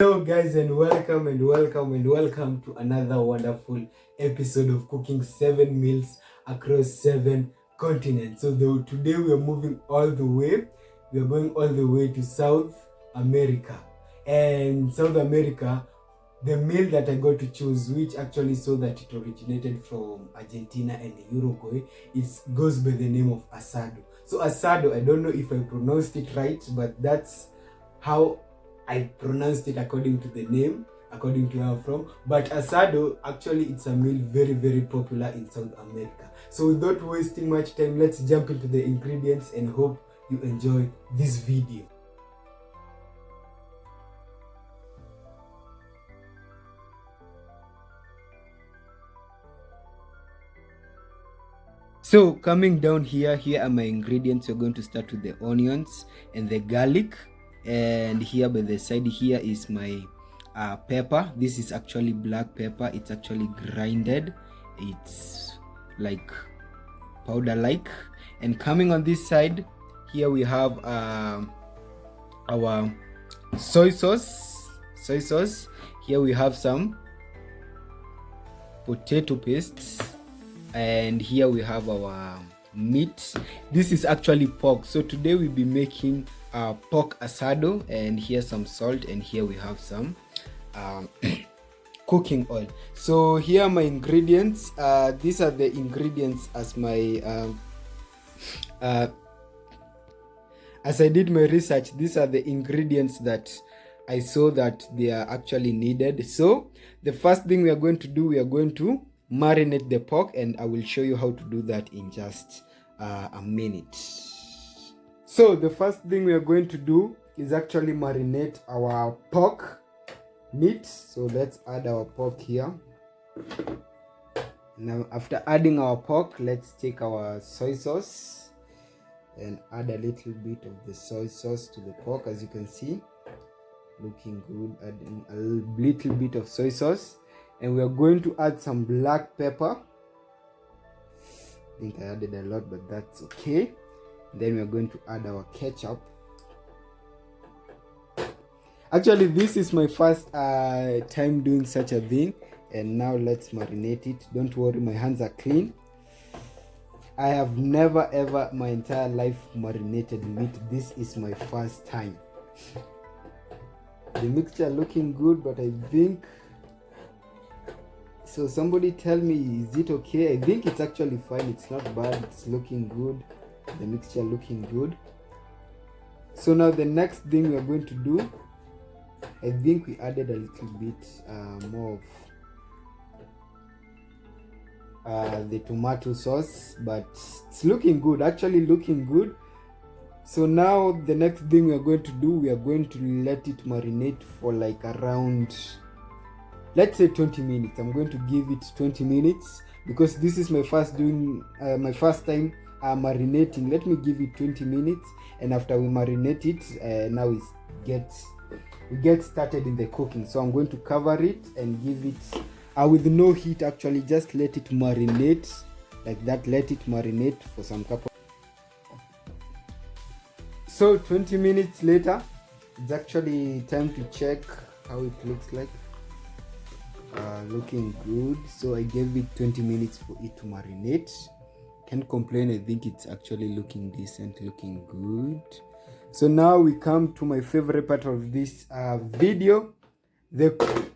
Hello guys, and welcome to another wonderful episode of cooking 7 meals across 7 continents. Today we are moving all the way. We are going all the way to South America. And South America, the meal that I got to choose, which actually saw that it originated from Argentina and Uruguay, goes by the name of asado. So asado, I don't know if I pronounced it right, but that's how I pronounced it according to the name, according to where I'm from. But asado, actually, it's a meal very popular in South America. So without wasting much time, let's jump into the ingredients and hope you enjoy this video. So coming down here are my ingredients. We're going to start with the onions and the garlic. And here by the side here is my pepper. This is actually black pepper. It's actually grinded. It's like powder like. And coming on this side, here we have our soy sauce. Here we have some potato paste. And here we have our meat. This is actually pork. So today we'll be making pork asado, and here's some salt, and here we have some cooking oil. So here are my ingredients. These are the ingredients as my as I did my research. These are the ingredients that I saw that they are actually needed. So the first thing we are going to do, we are going to marinate the pork, and I will show you how to do that in just a minute. So the first thing we are going to do is actually marinate our pork meat. So let's add our pork here. Now after adding our pork, let's take our soy sauce and add a little bit of the soy sauce to the pork. As you can see, looking good. Adding a little bit of soy sauce, and we are going to add some black pepper. I think I added a lot, but that's okay. Then we are going to add our ketchup. Actually, this is my first time doing such a thing. And now let's marinate it. Don't worry, my hands are clean. I have never ever my entire life marinated meat. This is my first time. The mixture looking good, but I think so. Somebody tell me, is it okay? I think it's actually fine. It's not bad. It's looking good. The mixture looking good. So now the next thing we are going to do, I think we added a little bit more of the tomato sauce, but it's looking good, actually looking good. So now the next thing we are going to do, we are going to let it marinate for like around, let's say 20 minutes. I'm going to give it 20 minutes because this is my first time marinating. Let me give it 20 minutes, and after we marinate it, now we get started in the cooking. So I'm going to cover it and give it with no heat. Actually, just let it marinate like that. Let it marinate for some couple. So 20 minutes later, it's actually time to check how it looks like. Looking good. So I gave it 20 minutes for it to marinate. Can't complain. I think it's actually looking decent, looking good. So now we come to my favorite part of this video, the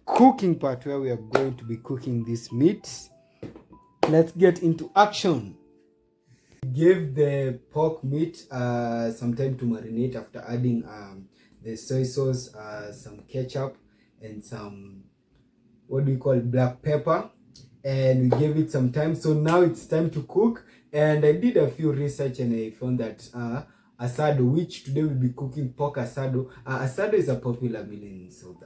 cooking part, where we are going to be cooking this meat. Let's get into action. Give the pork meat some time to marinate after adding the soy sauce, some ketchup, and some black pepper, and we gave it some time. So now it's time to cook, and I did a few research and I found that asado, which today we'll be cooking pork asado. Asado is a popular meal in South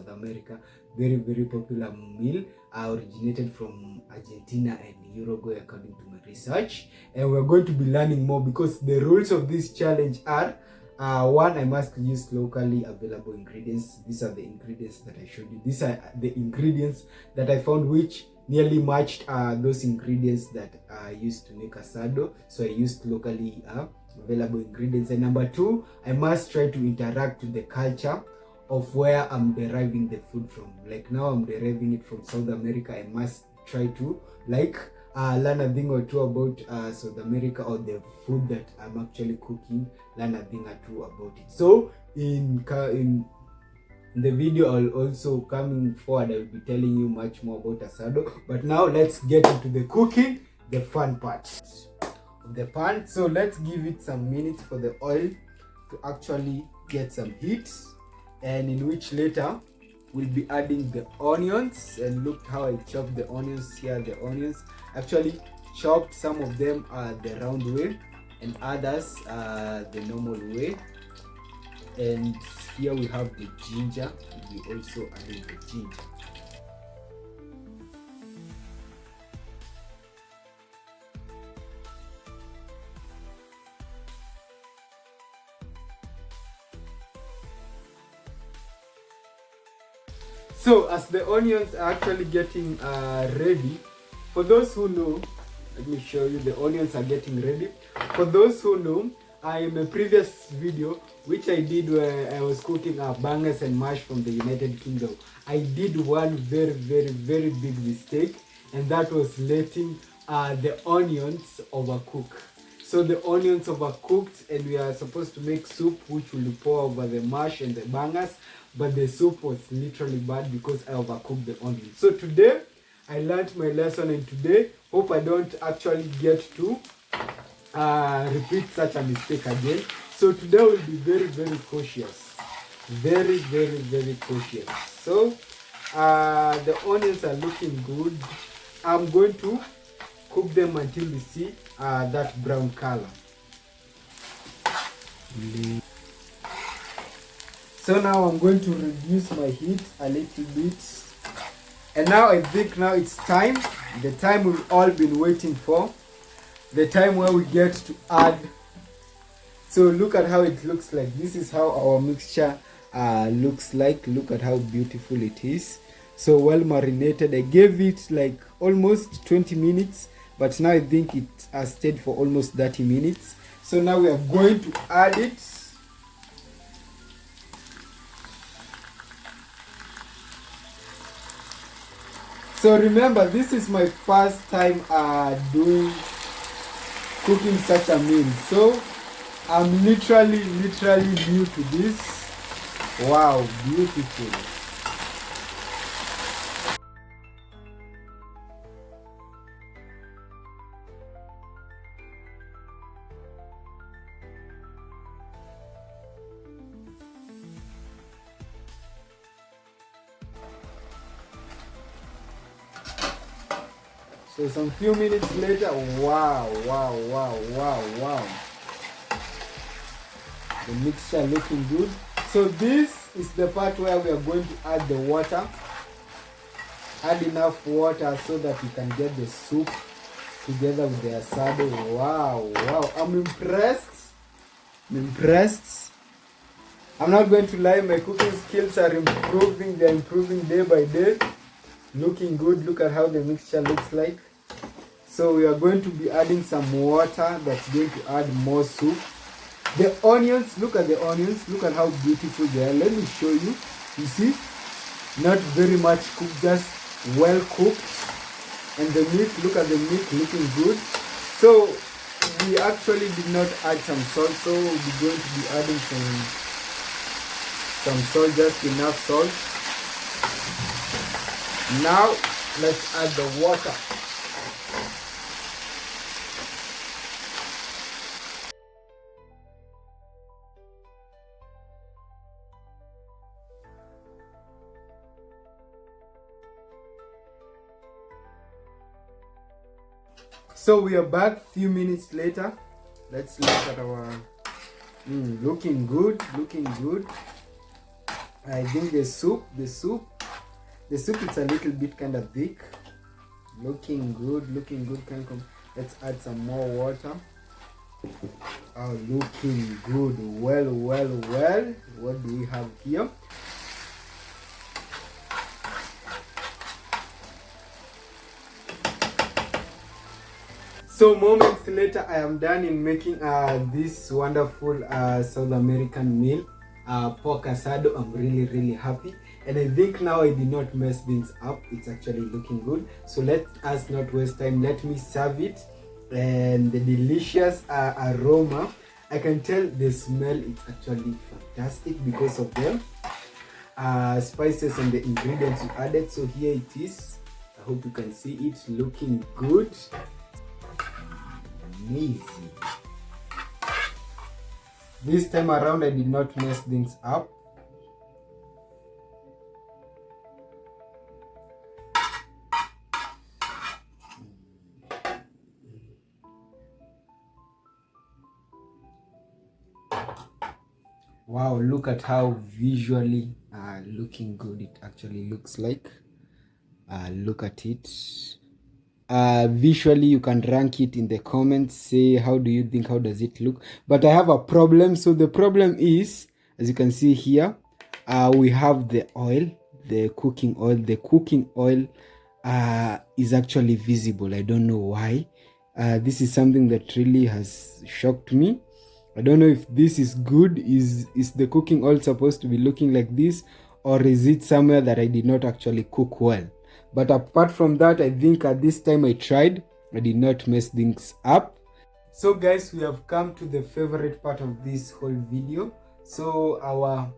America. Very popular meal. Originated from Argentina and Uruguay, according to my research. And we're going to be learning more because the rules of this challenge are one, I must use locally available ingredients. These are the ingredients that I showed you. These are the ingredients that I found which nearly matched those ingredients that I used to make asado. So I used locally available ingredients. And number two, I must try to interact with the culture of where I'm deriving the food from. Like now I'm deriving it from South America. I must try to learn a thing or two about South America, or the food that I'm actually cooking, learn a thing or two about it. So in the video I'll also coming forward, I'll be telling you much more about asado. But now let's get into the cooking, the fun part of the pan. So let's give it some minutes for the oil to actually get some heat, and in which later we'll be adding the onions. And look how I chopped the onions here. The onions actually chopped, some of them the round way and others the normal way. And here we have the ginger. We also added the ginger. So as the onions are actually getting ready, for those who know, let me show you, the onions are getting ready. For those who know, in a previous video which I did where I was cooking bangers and mash from the United Kingdom, I did one very big mistake, and that was letting the onions overcook. So the onions overcooked, and we are supposed to make soup which will pour over the mash and the bangers, but the soup was literally bad because I overcooked the onions. So today I learned my lesson, and today hope I don't actually get to repeat such a mistake again. So today we'll be very cautious, very cautious. So the onions are looking good. I'm going to cook them until we see that brown color. So now I'm going to reduce my heat a little bit, and now I think now it's time, the time we've all been waiting for, the time where we get to add. So look at how it looks like. This is how our mixture looks like. Look at how beautiful it is. So well marinated. I gave it like almost 20 minutes, but now I think it has stayed for almost 30 minutes. So now we are going to add it. So remember, this is my first time doing cooking such a meal. So I'm literally new to this. Wow, beautiful. So some few minutes later, wow. The mixture looking good. So this is the part where we are going to add the water. Add enough water so that we can get the soup together with the asado. Wow. I'm impressed. I'm not going to lie, my cooking skills are improving. They're improving day by day. Looking good. Look at how the mixture looks like. So we are going to be adding some water that's going to add more soup. The onions, look at the onions. Look at how beautiful they are. Let me show you. You see? Not very much cooked, just well cooked. And the meat, look at the meat looking good. So we actually did not add some salt. So we'll be going to be adding some salt, just enough salt. Now let's add the water. So we are back few minutes later. Let's look at our looking good. I think the soup is a little bit kind of thick. Looking good. Let's add some more water. Oh, looking good. Well. What do we have here? So moments later, I am done in making this wonderful South American meal. pork asado. I'm really happy, and I think now I did not mess things up. It's actually looking good. So let us not waste time. Let me serve it, and the delicious aroma. I can tell the smell is actually fantastic because of them spices and the ingredients you added. So here it is. I hope you can see it looking good. Amazing. This time around I did not mess things up. Wow, look at how visually looking good it actually looks like. Look at it. Visually you can rank it in the comments, say how do you think, how does it look. But I have a problem. So the problem is, as you can see here, we have the oil, the cooking oil. The cooking oil is actually visible. I don't know why. This is something that really has shocked me. I don't know if this is good. Is the cooking oil supposed to be looking like this, or is it somewhere that I did not actually cook well? But apart from that, I think at this time I tried. I did not mess things up. So guys, we have come to the favorite part of this whole video. So our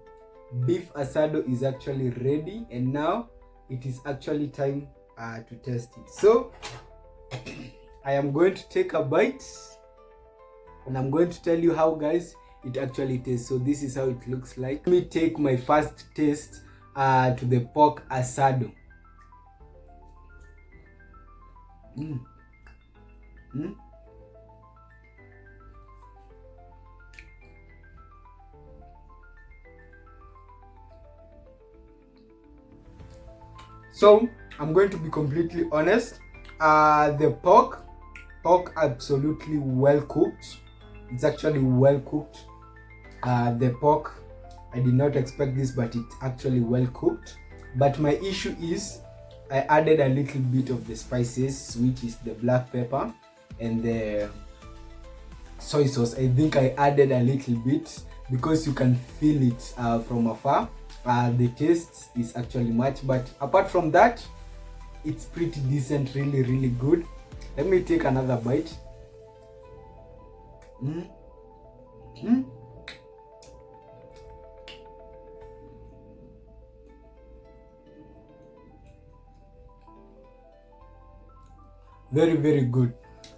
beef asado is actually ready, and now it is actually time to test it. So I am going to take a bite, and I'm going to tell you how, guys, it actually tastes. So this is how it looks like. Let me take my first taste to the pork asado. So I'm going to be completely honest. The pork absolutely well cooked. It's actually well cooked. The pork, I did not expect this, but it's actually well cooked. But my issue is I added a little bit of the spices, which is the black pepper and the soy sauce. I think I added a little bit because you can feel it from afar. The taste is actually much, but apart from that, it's pretty decent, really good. Let me take another bite. Very good.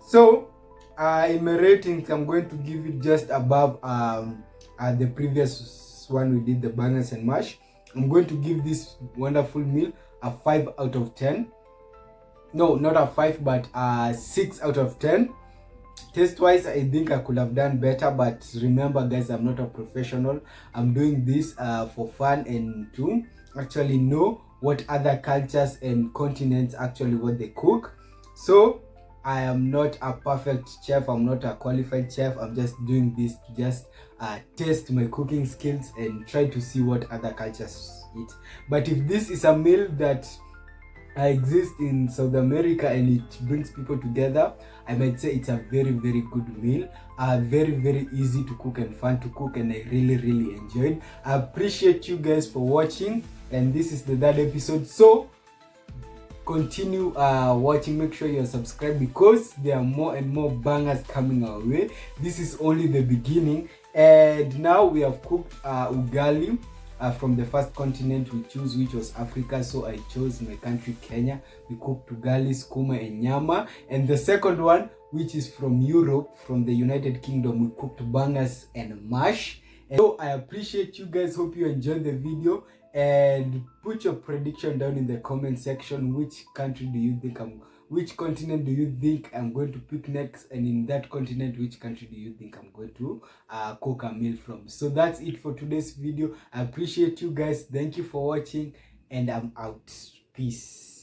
So in my ratings, I'm going to give it just above the previous one we did, the bangers and mash. I'm going to give this wonderful meal a 5 out of 10. No, not a 5, but 6 out of 10. Taste wise, I think I could have done better, but remember guys, I'm not a professional. I'm doing this for fun and to actually know what other cultures and continents actually what they cook. So I am not a perfect chef, I'm not a qualified chef. I'm just doing this to just test my cooking skills and try to see what other cultures eat. But if this is a meal that exists in South America and it brings people together, I might say it's a very good meal. Very easy to cook and fun to cook, and I really enjoyed. I appreciate you guys for watching, and this is the third episode. So continue watching. Make sure you're subscribed because there are more and more bangers coming our way. This is only the beginning, and now we have cooked ugali from the first continent we chose, which was Africa. So I chose my country, Kenya. We cooked ugali, skuma and nyama. And the second one, which is from Europe, from the United Kingdom, we cooked bangers and mash. And so I appreciate you guys. Hope you enjoyed the video, and put your prediction down in the comment section. Which country do you think which continent do you think I'm going to pick next, and in that continent, which country do you think I'm going to cook a meal from? So that's it for today's video. I appreciate you guys. Thank you for watching, and I'm out. Peace.